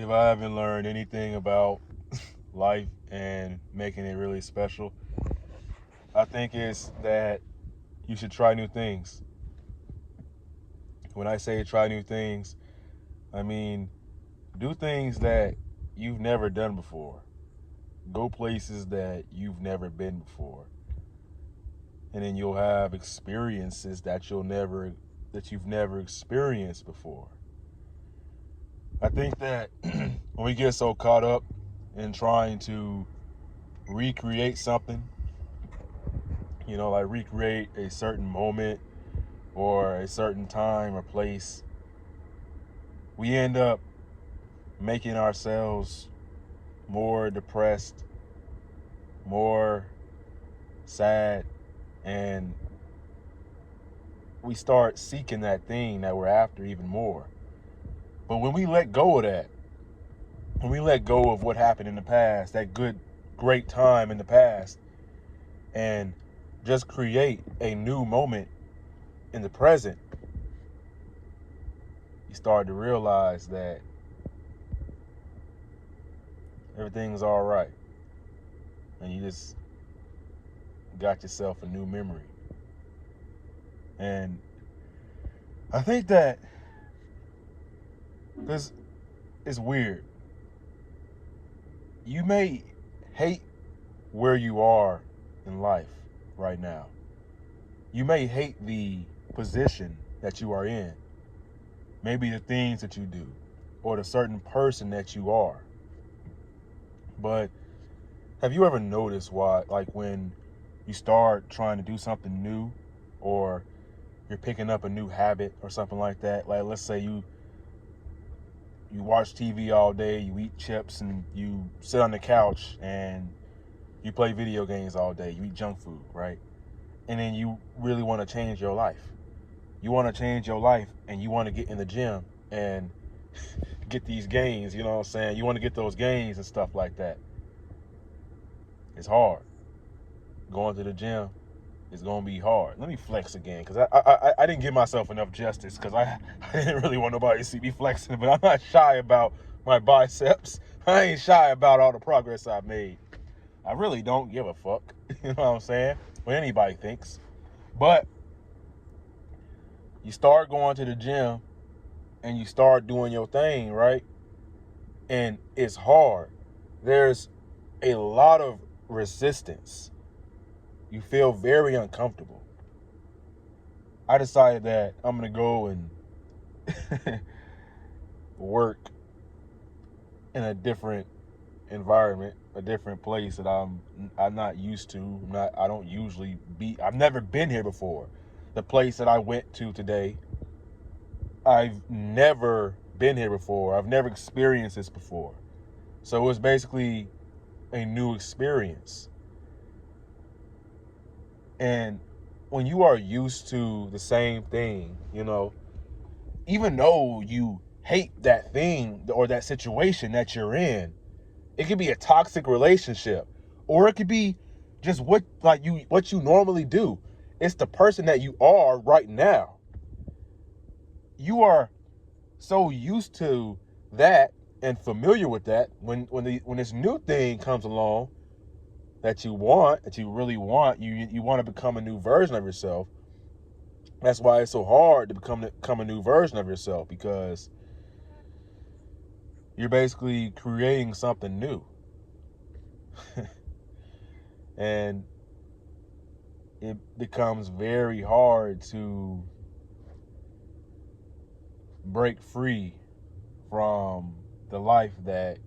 if I haven't learned anything about life and making it really special, I think it's that you should try new things. When I say try new things, I mean do things that you've never done before. Go places that you've never been before. And then you'll have experiences that you've never experienced before. I think that when we get so caught up in trying to recreate something, like recreate a certain moment or a certain time or place, we end up making ourselves more depressed, more sad, and we start seeking that thing that we're after even more. But when we let go of that, when we let go of what happened in the past, that good, great time in the past, and just create a new moment in the present, you start to realize that everything's all right. And you just got yourself a new memory. And I think that this is weird. You may hate where you are in life right now. You may hate the position that you are in. Maybe the things that you do or the certain person that you are. But have you ever noticed why, like when you start trying to do something new or you're picking up a new habit or something like that, like let's say you watch TV all day, you eat chips, and you sit on the couch and you play video games all day, you eat junk food, right? And then you really want to change your life. You want to change your life and you want to get in the gym and get these gains, you know what I'm saying? You want to get those gains and stuff like that. It's hard. Going to the gym is going to be hard. Let me flex again because I didn't give myself enough justice because I didn't really want nobody to see me flexing, but I'm not shy about my biceps. I ain't shy about all the progress I've made. I really don't give a fuck, you know what I'm saying? What anybody thinks. But you start going to the gym and you start doing your thing, right? And it's hard. There's a lot of resistance. You feel very uncomfortable. I decided that I'm going to go and work in a different environment, a different place that I'm not used to. I don't usually be. I've never been here before. The place that I went to today, I've never been here before. I've never experienced this before. So it was basically a new experience. And when you are used to the same thing, even though you hate that thing or that situation that you're in, it could be a toxic relationship, or it could be just what you normally do. It's the person that you are right now. You are so used to that and familiar with that. When this new thing comes along that you really want, you want to become a new version of yourself. That's why it's so hard to become a new version of yourself, because you're basically creating something new. And it becomes very hard to break free from the life that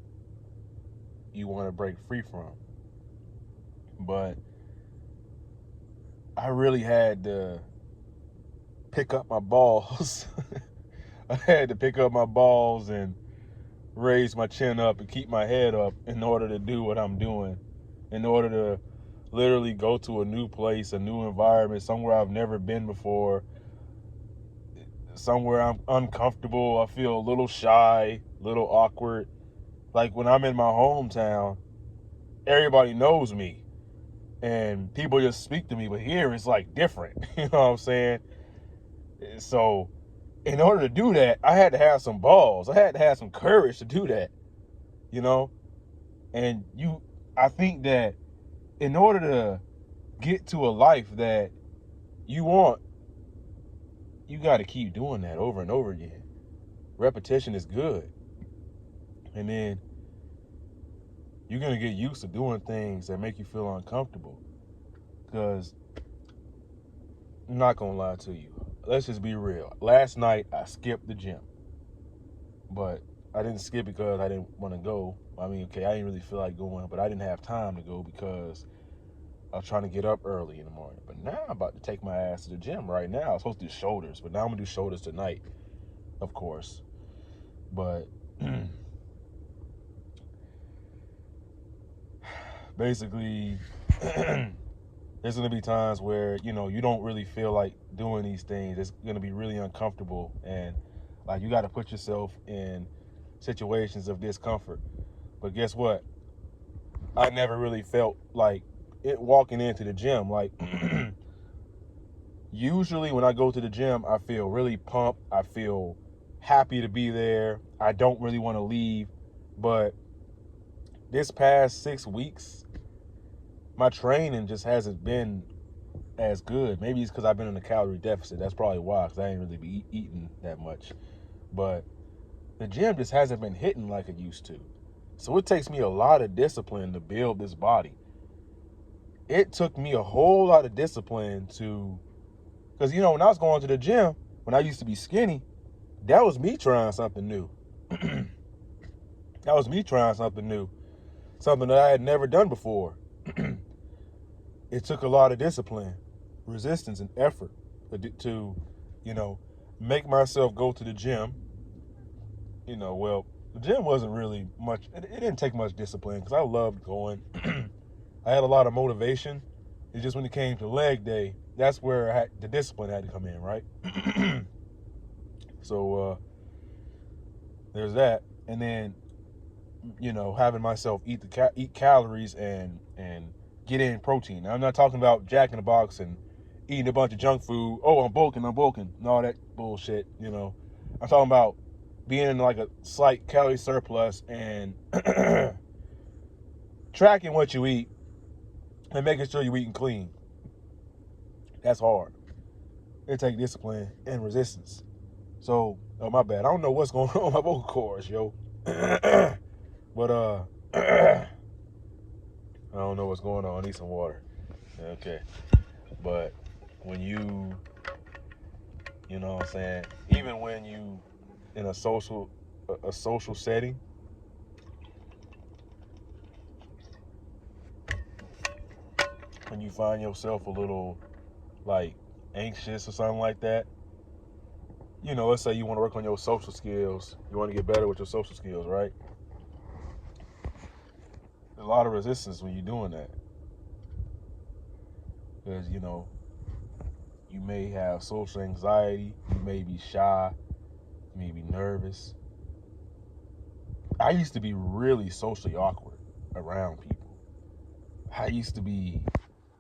you want to break free from. But I really had to pick up my balls. I had to pick up my balls and raise my chin up and keep my head up in order to do what I'm doing, in order to literally go to a new place, a new environment, somewhere I've never been before, somewhere I'm uncomfortable. I feel a little shy, a little awkward. Like when I'm in my hometown, everybody knows me and people just speak to me, but here it's like different. You know what I'm saying? So in order to do that, I had to have some balls. I had to have some courage to do that. you know? And I think that in order to get to a life that you want, you got to keep doing that over and over again. Repetition is good. And then you're going to get used to doing things that make you feel uncomfortable. Because I'm not going to lie to you. Let's just be real. Last night, I skipped the gym. But I didn't skip because I didn't want to go. I mean, okay, I didn't really feel like going, but I didn't have time to go because I was trying to get up early in the morning. But now I'm about to take my ass to the gym right now. I was supposed to do shoulders, but now I'm going to do shoulders tonight, of course. But basically, there's going to be times where, you know, you don't really feel like doing these things. It's going to be really uncomfortable. And, like, you got to put yourself in situations of discomfort. But guess what? I never really felt like it walking into the gym. Like, usually when I go to the gym, I feel really pumped. I feel happy to be there. I don't really want to leave. But this past 6 weeks, my training just hasn't been as good. Maybe it's because I've been in a calorie deficit. That's probably why, because I ain't really be eating that much. But the gym just hasn't been hitting like it used to. So it takes me a lot of discipline to build this body. It took me a whole lot of discipline to, because, you know, when I was going to the gym, when I used to be skinny, that was me trying something new. That was me trying something new, something that I had never done before. It took a lot of discipline, resistance, and effort to, you know, make myself go to the gym. You know, well, the gym wasn't really much, it didn't take much discipline because I loved going. I had a lot of motivation. It's just when it came to leg day, that's where the discipline had to come in, right? So there's that. And then, you know, having myself eat calories and get in protein. Now, I'm not talking about Jack in the Box and eating a bunch of junk food. Oh, I'm bulking, and all that bullshit, you know. I'm talking about being in like a slight calorie surplus and tracking what you eat and making sure you're eating clean. That's hard. It takes discipline and resistance. So, oh, my bad. I don't know what's going on with my vocal cords, yo. But I don't know what's going on. I need some water. Okay. But when you know what I'm saying, even when you in a social setting, when you find yourself a little like anxious or something like that, you know, let's say you want to work on your social skills, you want to get better with your social skills, right? There's a lot of resistance when you're doing that. Because, you know, you may have social anxiety, you may be shy, you may be nervous. I used to be really socially awkward around people. I used to be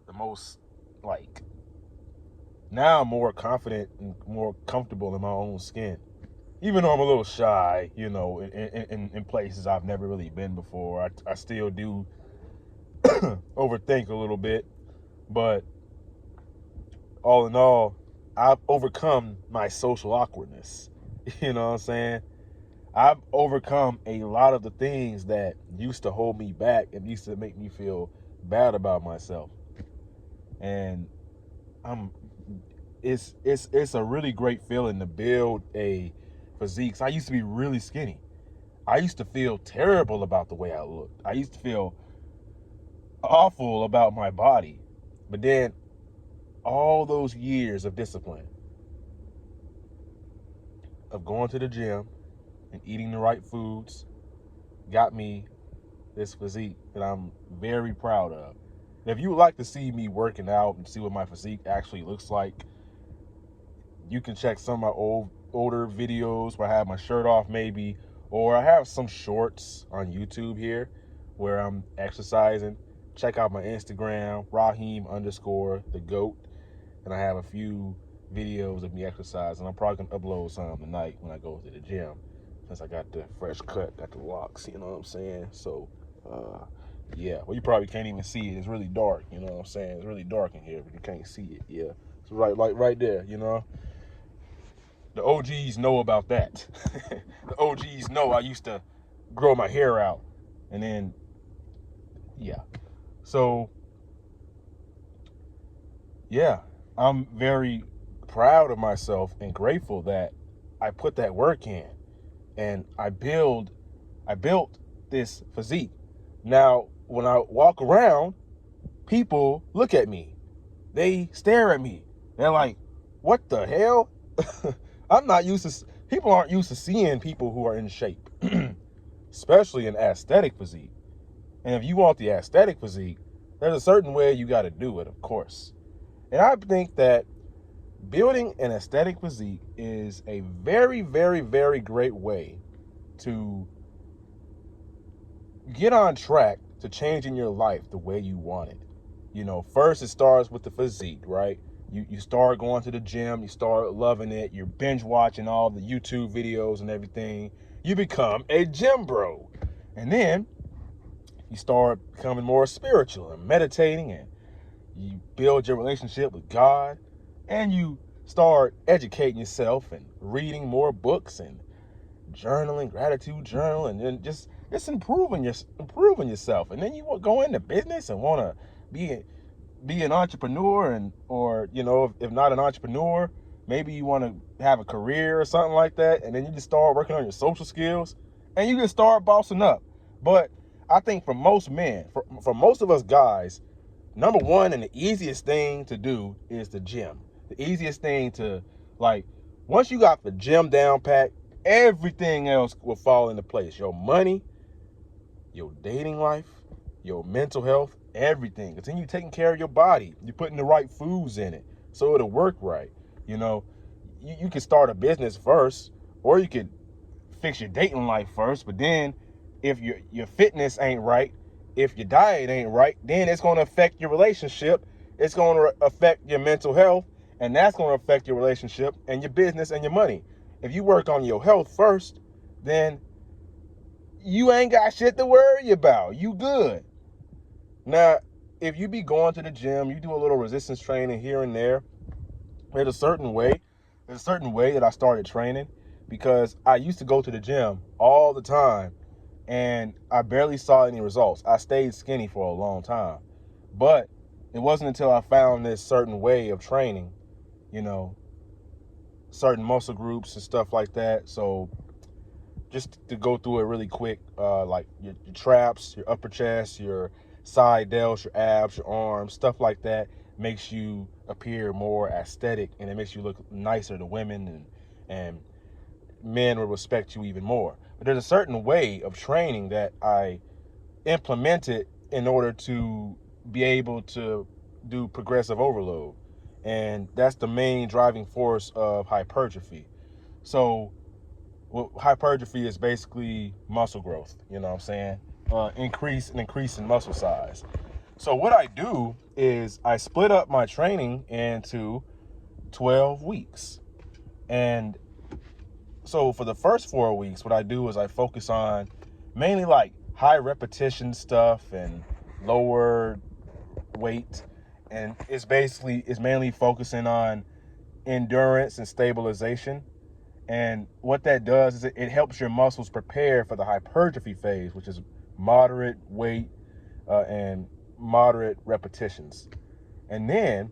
the most, like, now I'm more confident and more comfortable in my own skin. Even though I'm a little shy, you know, in places I've never really been before, I still do overthink a little bit. But all in all, I've overcome my social awkwardness. You know what I'm saying? I've overcome a lot of the things that used to hold me back and used to make me feel bad about myself. And it's a really great feeling to build a physique. So I used to be really skinny. I used to feel terrible about the way I looked. I used to feel awful about my body. But then all those years of discipline, of going to the gym and eating the right foods, got me this physique that I'm very proud of. If you would like to see me working out and see what my physique actually looks like, you can check some of my older videos where I have my shirt off maybe, or I have some shorts on YouTube here where I'm exercising. Check out my Instagram, Raheem_the GOAT, and I have a few videos of me exercising. I'm probably gonna upload some tonight when I go to the gym since I got the fresh cut, got the locks, you know what I'm saying? So, yeah. Well, you probably can't even see it. It's really dark, you know what I'm saying? It's really dark in here, but you can't see it. Yeah. So right there, you know. The OGs know about that. The OGs know I used to grow my hair out, and then, yeah. So, yeah, I'm very proud of myself and grateful that I put that work in, and I built this physique. Now, when I walk around, people look at me. They stare at me. They're like, what the hell? I'm not used to, people aren't used to seeing people who are in shape, especially an aesthetic physique. And if you want the aesthetic physique, there's a certain way you got to do it, of course. And I think that building an aesthetic physique is a very, very, very great way to get on track to changing your life the way you want it. You know, first it starts with the physique, right? You start going to the gym, you start loving it, you're binge watching all the YouTube videos and everything. You become a gym bro. And then you start becoming more spiritual and meditating, and you build your relationship with God, and you start educating yourself and reading more books and journaling, gratitude journal, and then just improving yourself. And then you go into business and want to be an entrepreneur, and or you know, if not an entrepreneur, maybe you want to have a career or something like that, and then you just start working on your social skills and you just start bossing up. But I think for most men, for most of us guys, number one and the easiest thing to do is the gym. The easiest thing to, like, once you got the gym down pat, everything else will fall into place. Your money, your dating life, your mental health, everything. Continue taking care of your body. You're putting the right foods in it so it'll work right. You know, you can start a business first, or you could fix your dating life first. But then if your fitness ain't right, if your diet ain't right, then it's going to affect your relationship. It's going to affect your mental health, and that's going to affect your relationship and your business and your money. If you work on your health first, then you ain't got shit to worry about. You good. Now, if you be going to the gym, you do a little resistance training here and there. There's a certain way that I started training, because I used to go to the gym all the time and I barely saw any results. I stayed skinny for a long time. But it wasn't until I found this certain way of training, you know, certain muscle groups and stuff like that. So just to go through it really quick, like your traps, your upper chest, your side delts, your abs, your arms, stuff like that makes you appear more aesthetic, and it makes you look nicer to women, and men will respect you even more. But there's a certain way of training that I implemented in order to be able to do progressive overload. And that's the main driving force of hypertrophy. So hypertrophy is basically muscle growth, you know what I'm saying? Increase in muscle size. So what I do is I split up my training into 12 weeks. And so for the first 4 weeks, what I do is I focus on mainly like high repetition stuff and lower weight. And it's mainly focusing on endurance and stabilization. And what that does is it helps your muscles prepare for the hypertrophy phase, which is moderate weight and moderate repetitions. And then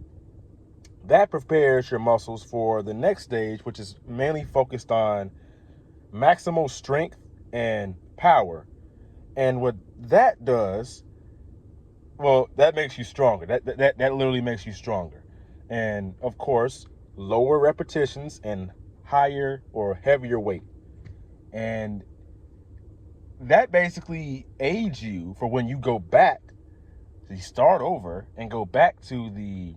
that prepares your muscles for the next stage, which is mainly focused on maximal strength and power. And what that does, well, that makes you stronger. That literally makes you stronger. And of course, lower repetitions and higher or heavier weight. And that basically aids you for when you go back, so you start over and go back to the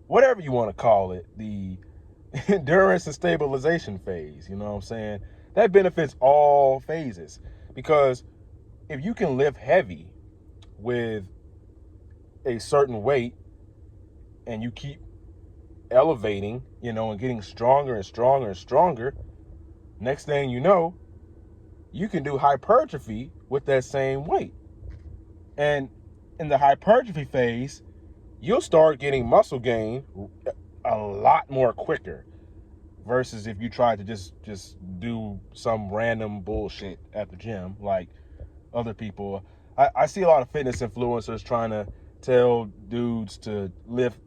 whatever you want to call it, the endurance and stabilization phase. You know what I'm saying? That benefits all phases, because if you can lift heavy with a certain weight and you keep elevating, and getting stronger and stronger and stronger. Next thing you know, you can do hypertrophy with that same weight. And in the hypertrophy phase, you'll start getting muscle gain a lot more quicker versus if you try to just do some random bullshit at the gym like other people. I see a lot of fitness influencers trying to tell dudes to lift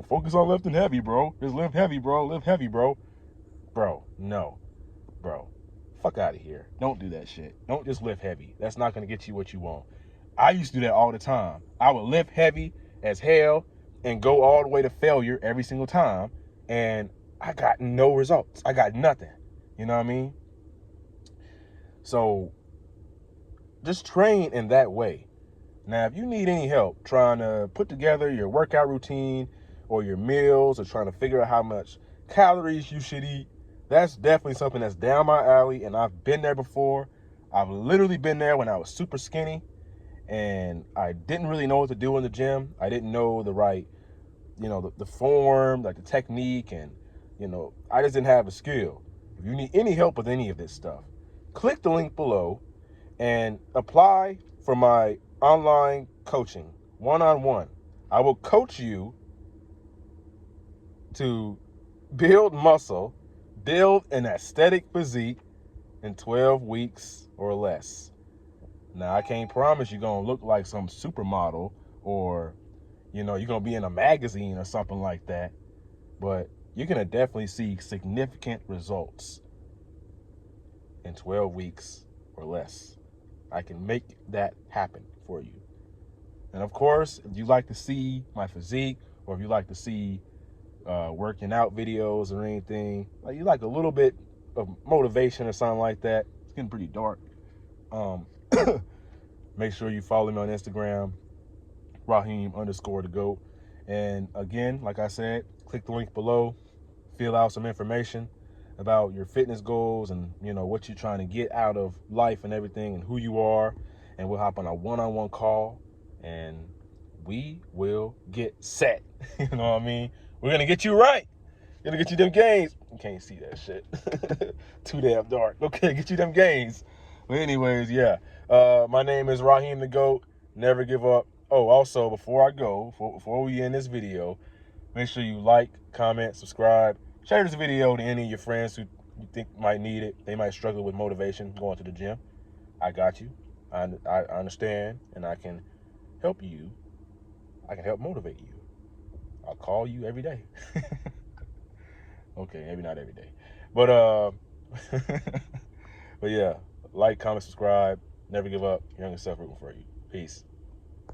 focus on lifting heavy, bro. Just lift heavy, bro. Lift heavy, bro. Bro, no. Bro, fuck out of here. Don't do that shit. Don't just lift heavy. That's not going to get you what you want. I used to do that all the time. I would lift heavy as hell and go all the way to failure every single time, and I got no results. I got nothing. You know what I mean? So just train in that way. Now, if you need any help trying to put together your workout routine or your meals or trying to figure out how much calories you should eat, that's definitely something that's down my alley, and I've been there before. I've literally been there when I was super skinny, and I didn't really know what to do in the gym. I didn't know the right, the form, like the technique, and, I just didn't have a skill. If you need any help with any of this stuff, click the link below and apply for my online coaching, one-on-one. I will coach you to build muscle, build an aesthetic physique in 12 weeks or less. Now, I can't promise you're going to look like some supermodel or, you're going to be in a magazine or something like that, but you're going to definitely see significant results in 12 weeks or less. I can make that happen for you. And of course, if you like to see my physique, or if you like to see working out videos or anything, like you like a little bit of motivation or something like that, it's getting pretty dark. Make sure you follow me on Instagram, Raheem_the GOAT. And again, like I said, click the link below, fill out some information about your fitness goals and what you're trying to get out of life and everything and who you are, and we'll hop on a one-on-one call and we will get set. You know what I mean? We're gonna get you right. We're gonna get you them gains. You can't see that shit. Too damn dark. Okay, get you them gains. But anyways, yeah. My name is Raheem the GOAT. Never give up. Oh, also, before I go, before we end this video, make sure you like, comment, subscribe, share this video to any of your friends who you think might need it. They might struggle with motivation going to the gym. I got you. I understand, and I can help you. I can help motivate you. I'll call you every day. Okay, maybe not every day. But but yeah, like, comment, subscribe, never give up. Your younger self rooting for you. Peace.